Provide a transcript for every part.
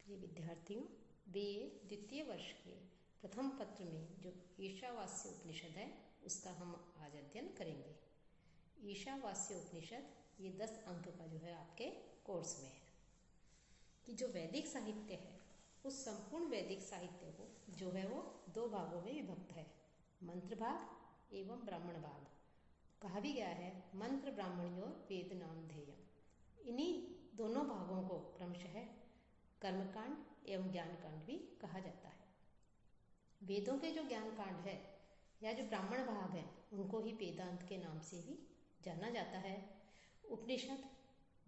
प्रिय विद्यार्थियों, बीए द्वितीय वर्ष के प्रथम पत्र में जो ईशावास्य उपनिषद है उसका हम आज अध्ययन करेंगे। ईशावास्य उपनिषद ये 10 अंक का जो है आपके कोर्स में है कि जो वैदिक साहित्य है उस संपूर्ण वैदिक साहित्य को जो है वो 2 भागों में विभक्त है, मंत्र भाग एवं ब्राह्मण भाग। कहा भी गया है मंत्र ब्राह्मणयोर वेद नाम ध्येयम्। इन्हीं दोनों भागों को क्रमशः कर्मकांड एवं ज्ञान कांड भी कहा जाता है। वेदों के जो ज्ञान कांड है या जो ब्राह्मण भाग है उनको ही वेदांत के नाम से भी जाना जाता है। उपनिषद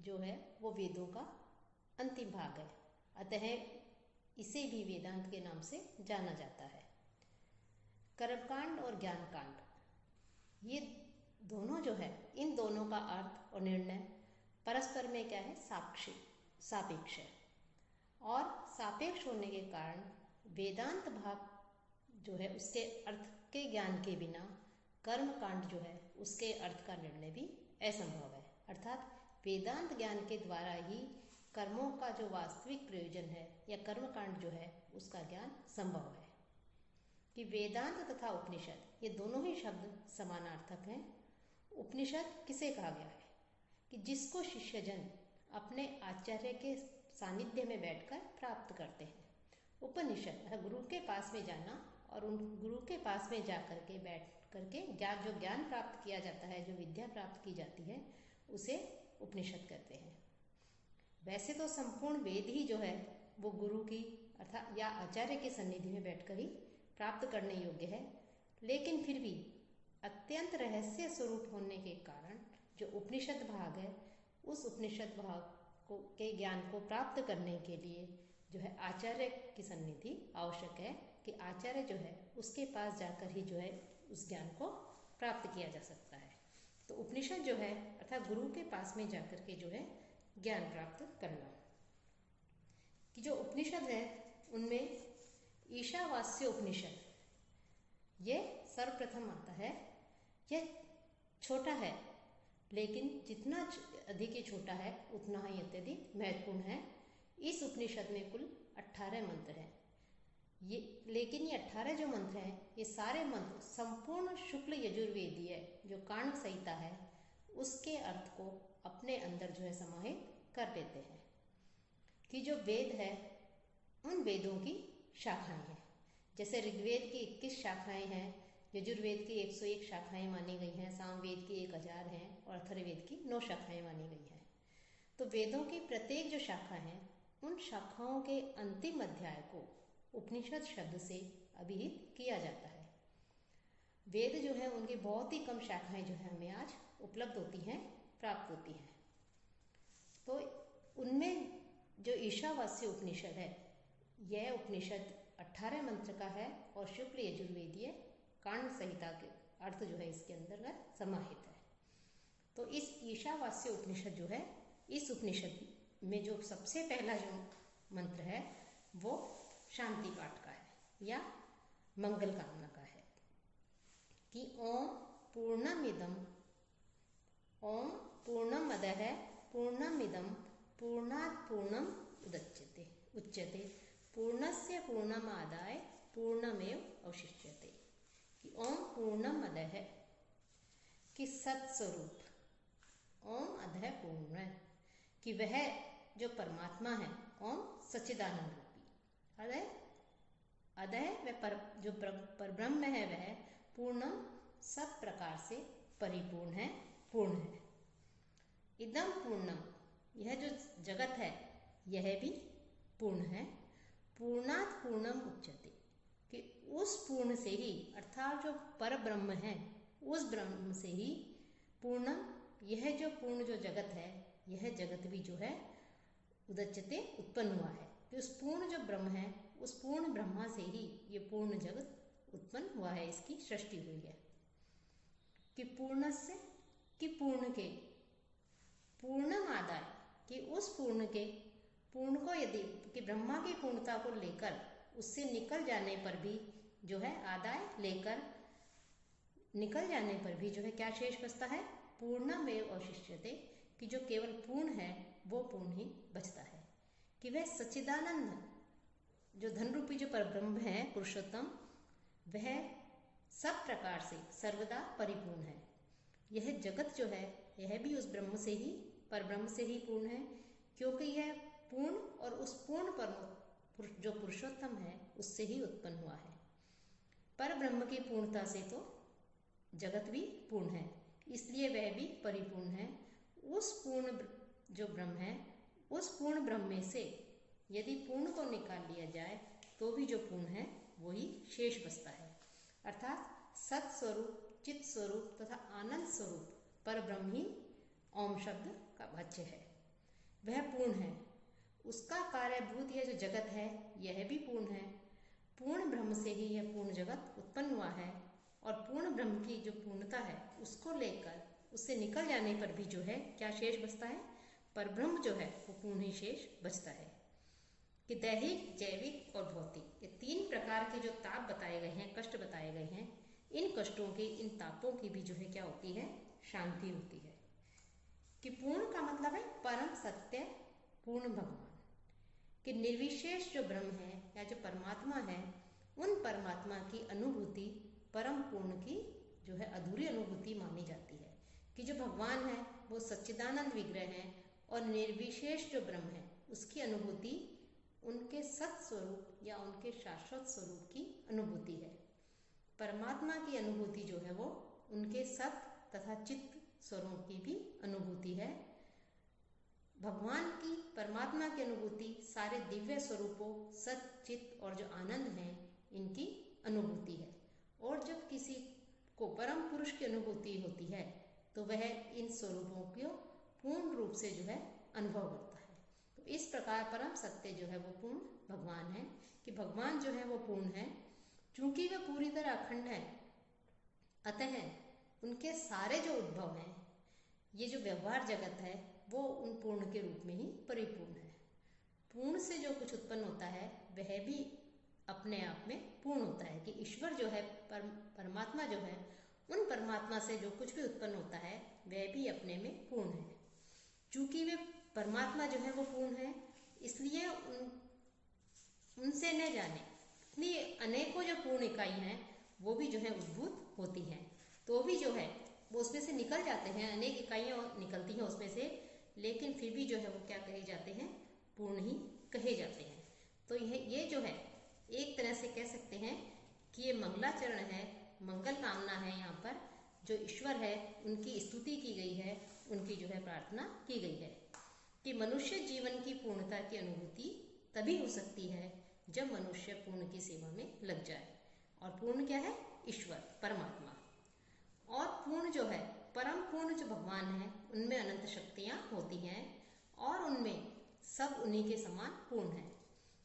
जो है वो वेदों का अंतिम भाग है, अतः इसे भी वेदांत के नाम से जाना जाता है। कर्मकांड और ज्ञान कांड ये दोनों जो है, इन दोनों का अर्थ और निर्णय परस्पर में क्या है, सापेक्ष है। और सापेक्ष होने के कारण वेदांत भाग जो है उसके अर्थ के ज्ञान के बिना कर्म कांड जो है उसके अर्थ का निर्णय भी असंभव है। अर्थात वेदांत ज्ञान के द्वारा ही कर्मों का जो वास्तविक प्रयोजन है या कर्म कांड जो है उसका ज्ञान संभव है। कि वेदांत तथा उपनिषद ये दोनों ही शब्द समानार्थक हैं। उपनिषद किसे कहा गया है कि जिसको शिष्यजन अपने आचार्य के सानिध्य में बैठकर प्राप्त करते हैं। उपनिषद गुरु के पास में जाना और उन गुरु के पास में जा करके बैठ करके जो ज्ञान प्राप्त किया जाता है, जो विद्या प्राप्त की जाती है उसे उपनिषद कहते हैं। वैसे तो संपूर्ण वेद ही जो है वो गुरु की अर्थात या आचार्य के सन्निधि में बैठकर ही प्राप्त करने योग्य है, लेकिन फिर भी अत्यंत रहस्य स्वरूप होने के कारण जो उपनिषद भाग है उस उपनिषद भाग के ज्ञान को प्राप्त करने के लिए जो है आचार्य की सन्निधि आवश्यक है कि आचार्य जो है उसके पास जाकर ही जो है उस ज्ञान को प्राप्त किया जा सकता है। तो उपनिषद जो है अर्थात गुरु के पास में जाकर के जो है ज्ञान प्राप्त करना। कि जो उपनिषद है उनमें ईशावास्य उपनिषद ये सर्वप्रथम आता है। यह छोटा है, लेकिन जितना अधिक ये छोटा है उतना ही अत्यधिक महत्वपूर्ण है। इस उपनिषद में कुल 18 मंत्र हैं। लेकिन ये 18 जो मंत्र हैं ये सारे मंत्र संपूर्ण शुक्ल यजुर्वेदीय जो कांड संहिता है उसके अर्थ को अपने अंदर जो है समाहित कर लेते हैं। कि जो वेद है उन वेदों की शाखाएं हैं। जैसे ऋग्वेद की 21 शाखाएं हैं, यजुर्वेद की 101 शाखाएं मानी गई हैं, सामवेद की 1000 हैं और अथर्ववेद की 9 शाखाएं मानी गई हैं। तो वेदों की प्रत्येक जो शाखा है उन शाखाओं के अंतिम अध्याय को उपनिषद शब्द से अभिहित किया जाता है। वेद जो है उनकी बहुत ही कम शाखाएं जो है हमें आज उपलब्ध होती हैं, प्राप्त होती हैं। तो उनमें जो ईशावास्य उपनिषद है यह उपनिषद 18 मंत्र का है और शुक्ल यजुर्वेदीय कांड संहिता के अर्थ जो है इसके अंतर्गत समाहित है। तो इस ईशावास्य उपनिषद जो है, इस उपनिषद में जो सबसे पहला जो मंत्र है वो शांति पाठ का है या मंगल कामना का है। कि ओम पूर्णमिदं ओम पूर्णमदः पूर्णमिदं पूर्णात् पूर्णम् उच्यते पूर्णस्य पूर्णमादाय पूर्णमेव अवशिष्यते। कि ओम पूर्णमदः कि सत्स्वरूप ओम अधः पूर्ण, कि वह जो परमात्मा है ओम सच्चिदानंद रूपी, अधः वह जो परब्रह्म है वह पूर्णम सब प्रकार से परिपूर्ण है, पूर्ण है। इदम पूर्णम यह जो जगत है यह भी पूर्ण है। पूर्णात् पूर्णम उच्यते कि उस पूर्ण से ही अर्थात जो पर ब्रह्म है उस ब्रह्म से ही पूर्णम यह जो पूर्ण जो जगत है यह जगत भी जो है उदच्यते उत्पन्न हुआ है। कि उस पूर्ण जो ब्रह्म है उस पूर्ण ब्रह्मा से ही ये पूर्ण जगत उत्पन्न हुआ है, इसकी सृष्टि हुई है। कि पूर्णस्य कि पूर्ण के पूर्णमादाय कि उस पूर्ण के पूर्ण को यदि कि ब्रह्मा की पूर्णता को लेकर उससे निकल जाने पर भी जो है आदाय लेकर निकल जाने पर भी जो है क्या शेष बचता है, पूर्णमेव अवशिष्यते कि जो केवल पूर्ण है वो पूर्ण ही बचता है। कि वह सच्चिदानंद जो धन रूपी जो परब्रह्म है पुरुषोत्तम, वह सब प्रकार से सर्वदा परिपूर्ण है। यह जगत जो है यह भी उस ब्रह्म से ही, परब्रह्म से ही पूर्ण है, क्योंकि यह पूर्ण और उस पूर्ण परम जो पुरुषोत्तम है उससे ही उत्पन्न हुआ है। पर ब्रह्म की पूर्णता से तो जगत भी पूर्ण है, इसलिए वह भी परिपूर्ण है। उस पूर्ण जो ब्रह्म है, उस पूर्ण ब्रह्म में से यदि पूर्ण को निकाल लिया जाए तो भी जो पूर्ण है वही शेष बचता है। अर्थात सत स्वरूप, चित स्वरूप तथा आनंद स्वरूप पर ब्रह्म ही ओम शब्द का वाच्य है। वह पूर्ण है। उसका कार्यभूत यह जो जगत है यह भी पूर्ण है। पूर्ण ब्रह्म से ही यह पूर्ण जगत उत्पन्न हुआ है, और पूर्ण ब्रह्म की जो पूर्णता है उसको लेकर उससे निकल जाने पर भी जो है क्या शेष बचता है? पर ब्रह्म जो है वो पूर्ण ही शेष बचता है। कि दैहिक, जैविक और भौतिक, ये तीन प्रकार के जो ताप बताए गए हैं, कष्ट बताए गए हैं, इन कष्टों की, इन तापों की भी जो है क्या होती है? शांति होती है। कि पूर्ण का मतलब है परम सत्य पूर्ण भगवान। कि निर्विशेष जो ब्रह्म है या जो परमात्मा है, उन परमात्मा की अनुभूति परम पूर्ण की जो है अधूरी अनुभूति मानी जाती है। कि जो भगवान है वो सच्चिदानंद विग्रह है, और निर्विशेष जो ब्रह्म है उसकी अनुभूति उनके सत स्वरूप या उनके शाश्वत स्वरूप की अनुभूति है। परमात्मा की अनुभूति जो है वो उनके सत तथा चित्त स्वरूप की भी अनुभूति है। भगवान की, परमात्मा की अनुभूति सारे दिव्य स्वरूपों, सत, चित्त और जो आनंद है इनकी अनुभूति है। और जब किसी को परम पुरुष की अनुभूति होती है तो वह इन स्वरूपों को पूर्ण रूप से जो है अनुभव करता है। तो इस प्रकार परम सत्य जो है वो पूर्ण भगवान है। कि भगवान जो है वो पूर्ण है, चूंकि वह पूरी तरह अखंड है, अतः उनके सारे जो उद्भव हैं, ये जो व्यवहार जगत है वो उन पूर्ण के रूप में ही परिपूर्ण है। पूर्ण से जो कुछ उत्पन्न होता है वह भी अपने आप में पूर्ण होता है। कि ईश्वर जो है, परमात्मा जो है, उन परमात्मा से जो कुछ भी उत्पन्न होता है वह भी अपने में पूर्ण है। चूंकि वे परमात्मा जो है वो पूर्ण है, इसलिए उनसे न जाने इतनी अनेकों जो पूर्ण इकाई हैं वो भी जो है उद्भूत होती हैं, तो भी जो है वो उसमें से निकल जाते हैं। अनेक इकाइयाँ निकलती हैं उसमें से, लेकिन फिर भी जो है वो क्या कहे जाते हैं? पूर्ण ही कहे जाते हैं। तो ये जो है एक तरह से कह सकते हैं कि ये मंगलाचरण है, मंगल कामना है। यहाँ पर जो ईश्वर है उनकी स्तुति की गई है, उनकी जो है प्रार्थना की गई है। कि मनुष्य जीवन की पूर्णता की अनुभूति तभी हो सकती है जब मनुष्य पूर्ण की सेवा में लग जाए। और पूर्ण क्या है? ईश्वर, परमात्मा। और पूर्ण जो है, परम पूर्ण जो भगवान है, उनमें अनंत शक्तियाँ होती हैं और उनमें सब उन्हीं के समान पूर्ण है।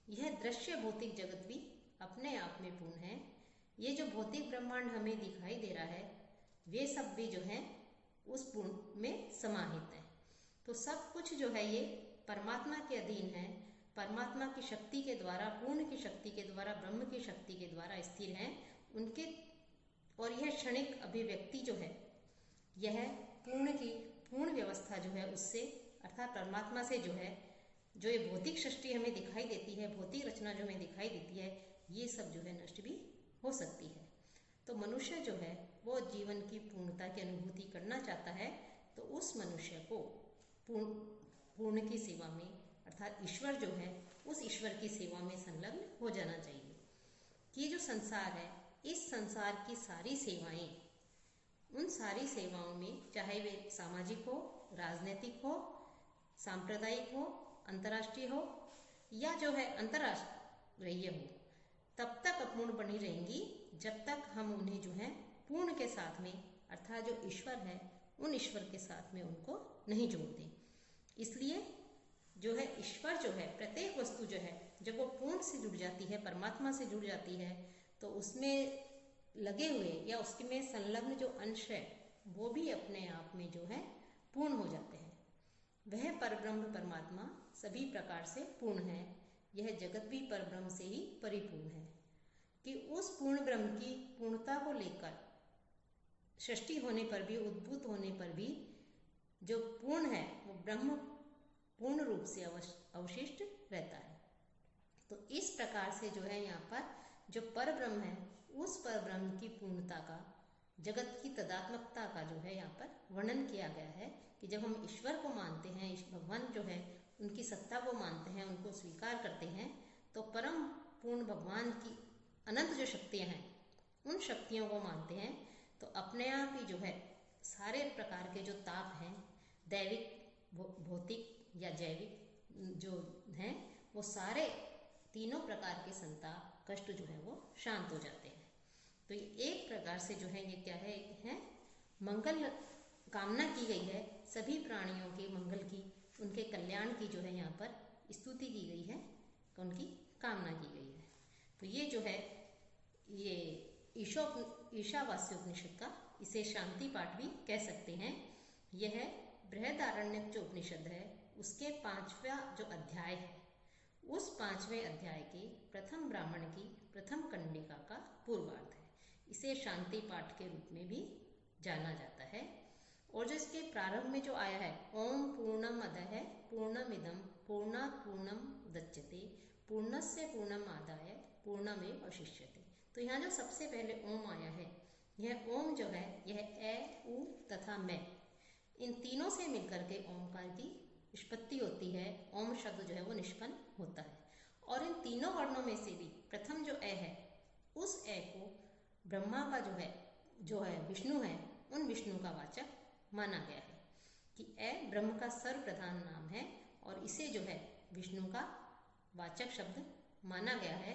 यह दृश्य भौतिक जगत भी अपने आप में पूर्ण है। ये जो भौतिक ब्रह्मांड हमें दिखाई दे रहा है वे सब भी जो है उस पूर्ण में समाहित है। तो सब कुछ जो है ये परमात्मा के अधीन है, परमात्मा की शक्ति के द्वारा, पूर्ण की शक्ति के द्वारा, ब्रह्म की शक्ति के द्वारा स्थिर है उनके। और यह क्षणिक अभिव्यक्ति जो है यह पूर्ण की पूर्ण व्यवस्था जो है उससे, अर्थात परमात्मा से जो है, जो ये भौतिक सृष्टि हमें दिखाई देती है, भौतिक रचना जो हमें दिखाई देती है, ये सब जो है नष्ट भी हो सकती है। तो मनुष्य जो है वो जीवन की पूर्णता की अनुभूति करना चाहता है, तो उस मनुष्य को पूर्ण की सेवा में, अर्थात ईश्वर जो है उस ईश्वर की सेवा में संलग्न हो जाना चाहिए। कि जो संसार है, इस संसार की सारी सेवाएं, उन सारी सेवाओं में चाहे वे सामाजिक हो, राजनीतिक हो, सांप्रदायिक हो, अंतर्राष्ट्रीय हो या जो है अंतर्राष्ट्रीय हो, तब तक अपूर्ण बनी रहेंगी जब तक हम उन्हें जो है पूर्ण के साथ में, अर्थात जो ईश्वर है उन ईश्वर के साथ में उनको नहीं जोड़ते। इसलिए जो है ईश्वर जो है, प्रत्येक वस्तु जो है जब वो पूर्ण से जुड़ जाती है, परमात्मा से जुड़ जाती है, तो उसमें लगे हुए या उसमें संलग्न जो अंश है वो भी अपने आप में जो है पूर्ण हो जाते हैं। वह परब्रह्म परमात्मा सभी प्रकार से पूर्ण है। यह जगत भी परब्रह्म से ही परिपूर्ण है। कि उस पूर्ण ब्रह्म की पूर्णता को लेकर सृष्टि होने पर भी, उद्भूत होने पर भी जो पूर्ण है वो ब्रह्म पूर्ण रूप से अवशिष्ट रहता है। तो इस प्रकार से जो है यहाँ पर जो परब्रह्म है उस परब्रह्म की पूर्णता का, जगत की तदात्मकता का जो है यहाँ पर वर्णन किया गया है कि जब हम ईश्वर को मानते हैं, भगवान जो है उनकी सत्ता को मानते हैं, उनको स्वीकार करते हैं, तो परम पूर्ण भगवान की अनंत जो शक्तियाँ हैं उन शक्तियों को मानते हैं, तो अपने आप ही जो है सारे प्रकार के जो ताप हैं, दैविक, भौतिक या जैविक जो हैं, वो सारे तीनों प्रकार के संताप, कष्ट जो है वो शांत हो जाते हैं। तो ये एक प्रकार से जो है ये क्या है मंगल कामना की गई है, सभी प्राणियों के मंगल की, उनके कल्याण की जो है यहाँ पर स्तुति की गई है, उनकी कामना की गई है। तो ये जो है ये ईशावास्य उपनिषद का, इसे शांति पाठ भी कह सकते हैं। यह बृहदारण्यक जो उपनिषद है उसके 5वां जो अध्याय है, उस 5वें अध्याय के प्रथम ब्राह्मण की प्रथम कंडिका का पूर्वार्ध है। इसे शांति पाठ के रूप में भी जाना जाता है। और जो इसके प्रारंभ में जो आया है, ओम पूर्णम अदः पूर्णमिदं पूर्णात् पूर्णम उदच्यते पूर्णस्य पूर्णमादाय पूर्णमेव अवशिष्यते। तो यहाँ जो सबसे पहले ओम आया है, यह ओम जो है यह ए, उ तथा मैं, इन तीनों से मिलकर के ओमकार की उत्पत्ति होती है। ओम शब्द जो है वो निष्पन्न होता है। और इन तीनों वर्णों में से भी प्रथम जो ए है, उस ए को ब्रह्मा का जो है विष्णु है, उन विष्णु का वाचक माना गया है कि ए ब्रह्म का सर्वप्रधान नाम है और इसे जो है विष्णु का वाचक शब्द माना गया है।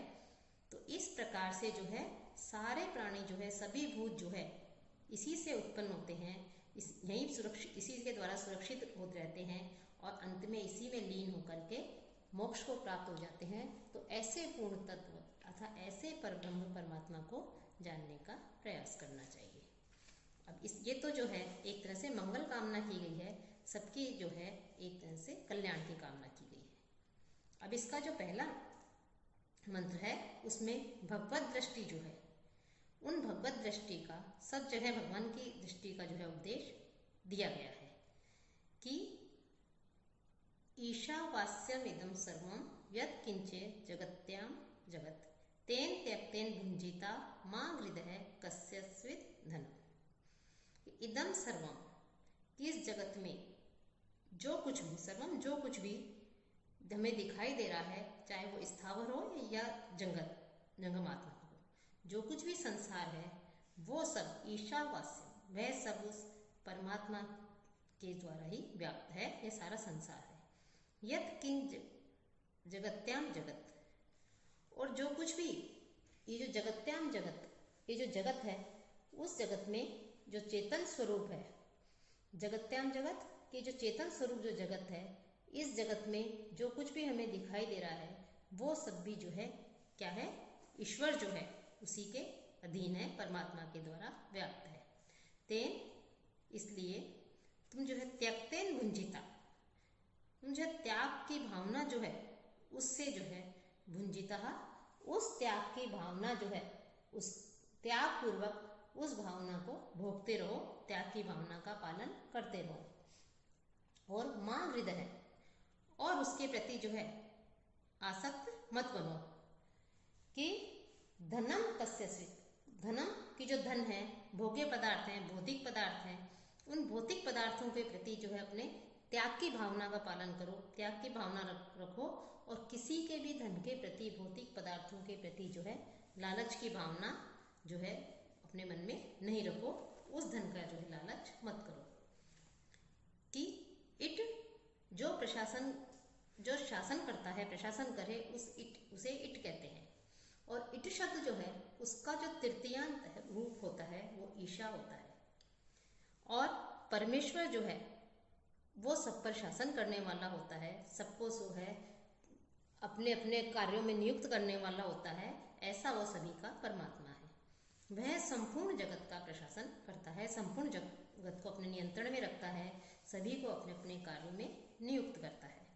तो इस प्रकार से जो है सारे प्राणी जो है, सभी भूत जो है इसी से उत्पन्न होते हैं, यही सुरक्षित, इसी के द्वारा सुरक्षित होते रहते हैं और अंत में इसी में लीन होकर के मोक्ष को प्राप्त हो जाते हैं। तो ऐसे पूर्ण तत्व अर्थात ऐसे परब्रह्म परमात्मा को जानने का प्रयास करना चाहिए। अब ये तो जो है एक तरह से मंगल कामना की गई है, सबकी जो है एक तरह से कल्याण की कामना की गई है। अब इसका जो पहला मंत्र है उसमें भगवत दृष्टि जो है, उन भगवत दृष्टि का, सब जगह भगवान की दृष्टि का जो है उपदेश दिया गया है कि ईशावास्यमिदं सर्वं यत् किंचित् जगत्यां जगत् तेन त्यक्तेन भुंजिता मां हृदय कस्यचित् धनम्। इदम सर्वम, इस जगत में जो कुछ भी, सर्वम जो कुछ भी हमें दिखाई दे रहा है, चाहे वो स्थावर हो या जंगमात्मक हो, जो कुछ भी संसार है वो सब ईशावास्य, वह सब उस परमात्मा के द्वारा ही व्याप्त है, ये सारा संसार है। यत् किंच जगत्याम जगत, और जो कुछ भी ये जो जगत्याम जगत, ये जो जगत है उस जगत में जो चेतन स्वरूप है, जगत्याम जगत के जो चेतन स्वरूप जो जगत है, इस जगत में जो कुछ भी हमें दिखाई दे रहा है वो सब भी जो है क्या है, ईश्वर जो है उसी के अधीन है, परमात्मा के द्वारा व्याप्त है। तेन, इसलिए तुम जो है त्यक्तेन भुंजिता, तुम जो त्याग की भावना जो है उससे जो है भुंजिता, उस त्याग की भावना जो है, उस त्याग पूर्वक उस भावना को भोगते रहो, त्याग की भावना का पालन करते रहो। और मां हृदय है, और उसके प्रति जो है आसक्त मत बनो कि धनम कस्यचित्, धनम की जो धन है, भोग्य पदार्थ हैं, भौतिक पदार्थ हैं, उन भौतिक पदार्थों के प्रति जो है अपने त्याग की भावना का पालन करो, त्याग की भावना रखो और किसी के भी धन के प्रति, भौतिक पदार्थों के प्रति जो है लालच की भावना जो है अपने मन में नहीं रखो, उस धन का जो है लालच मत करो। कि इट, जो प्रशासन, जो शासन करता है, प्रशासन करे, उसे इट कहते हैं। और इट शब्द जो है उसका जो तृतीयांत रूप होता है वो ईशा होता है। और परमेश्वर जो है वो सब पर शासन करने वाला होता है, सबको जो है अपने अपने कार्यों में नियुक्त करने वाला होता है, ऐसा वो सभी का परमात्मा है। वह संपूर्ण जगत का प्रशासन करता है, संपूर्ण जगत को अपने नियंत्रण में रखता है, सभी को अपने अपने कार्यों में नियुक्त करता है।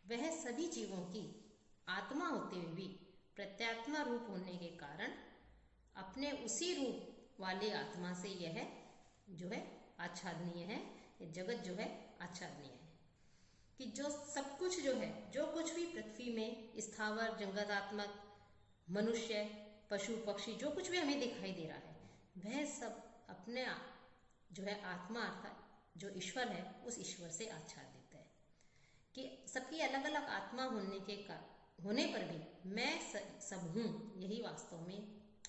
वह सभी जीवों की आत्मा होते हुए भी प्रत्यात्मा रूप होने के कारण अपने उसी रूप वाले आत्मा से यह जो है आच्छादनीय है, जगत जो है आच्छादनीय है। कि जो सब कुछ जो है, जो कुछ भी पृथ्वी में स्थावर जंगलात्मक मनुष्य पशु पक्षी जो कुछ भी हमें दिखाई दे रहा है, वह सब अपने जो है आत्मा अर्थात जो ईश्वर है उस ईश्वर से आच्छादित है। कि सबकी अलग अलग आत्मा होने पर भी मैं सब हूँ, यही वास्तव में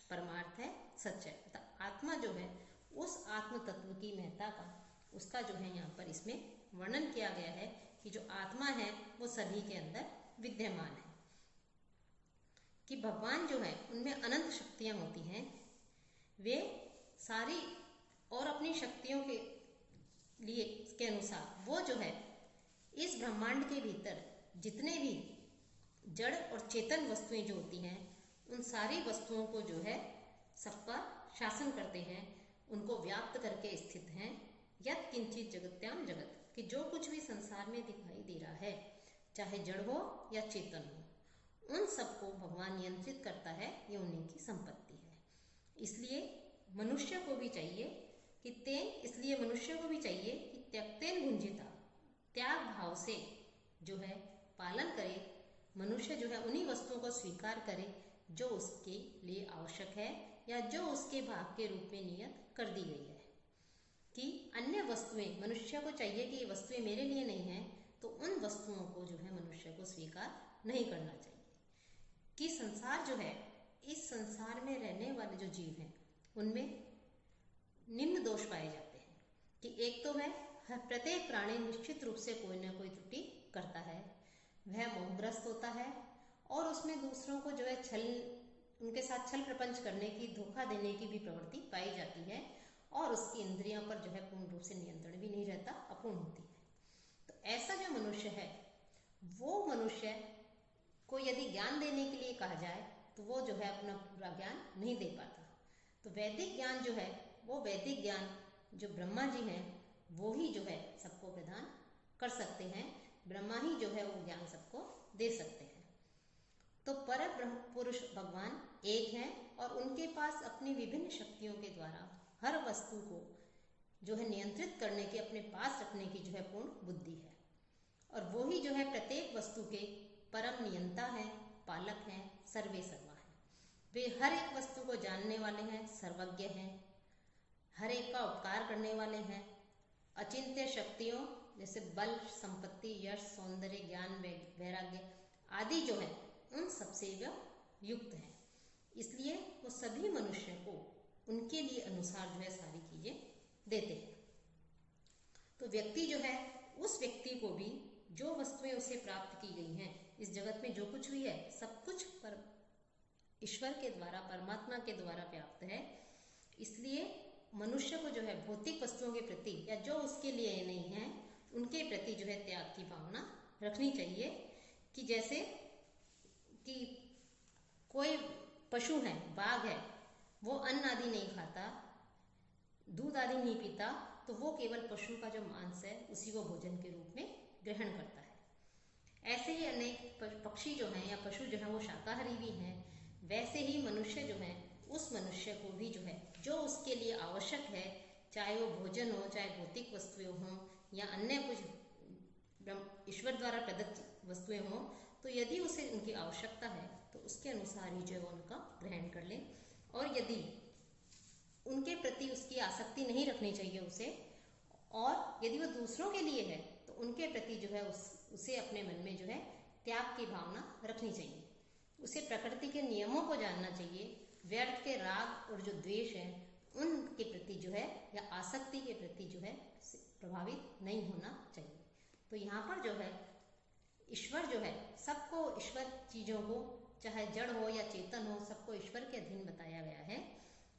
परमार्थ है, सच है। आत्मा जो है उस आत्म तत्व की महत्ता का, उसका जो है यहाँ पर इसमें वर्णन किया गया है कि जो आत्मा है वो सभी के अंदर विद्यमान है। कि भगवान जो है उनमें अनंत शक्तियाँ होती हैं, वे सारी और अपनी शक्तियों के लिए के अनुसार वो जो है इस ब्रह्मांड के भीतर जितने भी जड़ और चेतन वस्तुएं जो होती हैं, उन सारी वस्तुओं को जो है सबका शासन करते हैं, उनको व्याप्त करके स्थित हैं। यत् किंचित जगत्याम जगत, कि जो कुछ भी संसार में दिखाई दे रहा है, चाहे जड़ हो या चेतन हो, उन सबको भगवान नियंत्रित करता है, ये उन्हीं की संपत्ति है। इसलिए मनुष्य को भी चाहिए कि त्यक्तेन भुंजिता, त्याग भाव से जो है पालन करे। मनुष्य जो है उन्हीं वस्तुओं को स्वीकार करे जो उसके लिए आवश्यक है या जो उसके भाग के रूप में नियत कर दी गई है। कि अन्य वस्तुएं, मनुष्य को चाहिए कि ये वस्तुएं मेरे लिए नहीं है, तो उन वस्तुओं को जो है मनुष्य को स्वीकार नहीं करना चाहिए। कि संसार जो है, इस संसार में रहने वाले जो जीव हैं उनमें निम्न दोष पाए जाते हैं। कि एक तो है प्रत्येक प्राणी निश्चित रूप से कोई ना कोई त्रुटि करता है, वह मोहग्रस्त होता है और उसमें दूसरों को जो है उनके साथ छल प्रपंच करने की, धोखा देने की भी प्रवृत्ति पाई जाती है और उसकी इंद्रियों पर जो है पूर्ण रूप से नियंत्रण भी नहीं रहता, अपूर्ण होती है। तो ऐसा जो मनुष्य है, वो मनुष्य को यदि ज्ञान देने के लिए कहा जाए तो वो जो है अपना पूरा ज्ञान नहीं दे पाता। तो वैदिक ज्ञान जो है, वो वैदिक ज्ञान जो ब्रह्मा जी हैं वो ही जो है सबको प्रदान कर सकते हैं। ब्रह्मा ही जो है वो ज्ञान सबको दे सकते हैं। तो पर ब्रह्म पुरुष भगवान एक हैं और उनके पास अपनी विभिन्न शक्तियों के द्वारा हर वस्तु को जो है नियंत्रित करने की, अपने पास रखने की जो है पूर्ण बुद्धि है। और वो ही जो है प्रत्येक वस्तु के परम नियंता है, पालक हैं, सर्वे सर्वा है। वे हर एक वस्तु को जानने वाले हैं, सर्वज्ञ हैं, हर एक का उपकार करने वाले हैं। अचिंत्य शक्तियों जैसे बल, संपत्ति, यश, सौंदर्य, ज्ञान, वैराग्य आदि जो है उन सबसे वे युक्त हैं। इसलिए वो सभी मनुष्य को उनके लिए अनुसार जो है सारी चीजें देते हैं। तो व्यक्ति जो है, उस व्यक्ति को भी जो वस्तुएं उसे प्राप्त की गई हैं, इस जगत में जो कुछ भी है सब कुछ पर ईश्वर के द्वारा, परमात्मा के द्वारा व्याप्त है। इसलिए मनुष्य को जो है भौतिक वस्तुओं के प्रति या जो उसके लिए नहीं है उनके प्रति जो है त्याग की भावना रखनी चाहिए। कि जैसे कि कोई पशु है, बाघ है, वो अन्न आदि नहीं खाता, दूध आदि नहीं पीता, तो वो केवल पशु का जो मांस है उसी को भोजन के रूप में ग्रहण करता है। ऐसे ही अनेक पक्षी जो हैं या पशु जो हैं वो शाकाहारी भी हैं। वैसे ही मनुष्य जो है, उस मनुष्य को भी जो है जो उसके लिए आवश्यक है, चाहे वो भोजन हो, चाहे भौतिक वस्तुएं हों या अन्य कुछ ईश्वर द्वारा प्रदत्त वस्तुएं हों, तो यदि उसे उनकी आवश्यकता है तो उसके अनुसार ही जो है उनका ग्रहण कर लें। और यदि उनके प्रति उसकी आसक्ति नहीं रखनी चाहिए उसे, और यदि वो दूसरों के लिए है तो उनके प्रति जो है उसे अपने मन में जो है त्याग की भावना रखनी चाहिए। उसे प्रकृति के नियमों को जानना चाहिए। व्यर्थ के राग और जो द्वेष है उनके प्रति जो है या आसक्ति के प्रति जो है प्रभावित नहीं होना चाहिए। तो यहाँ पर जो है ईश्वर जो है सबको, ईश्वर चीजों को, चाहे जड़ हो या चेतन हो, सबको ईश्वर के अधीन बताया गया है।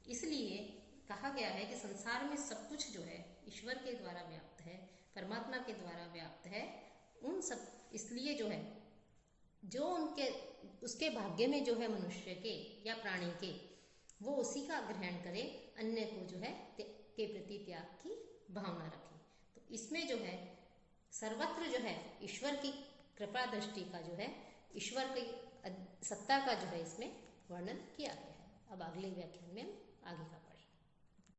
इसलिए कहा गया है कि संसार में सब कुछ जो है ईश्वर के द्वारा व्याप्त है, परमात्मा के द्वारा व्याप्त है। उन सब इसलिए जो है जो उसके भाग्य में जो है मनुष्य के या प्राणी के, वो उसी का ग्रहण करे, अन्य को जो है के प्रति त्याग की भावना रखे। तो इसमें जो है सर्वत्र जो है ईश्वर की कृपा दृष्टि का जो है, ईश्वर की सत्ता का जो है इसमें वर्णन किया गया है। अब अगले व्याख्यान में आगे का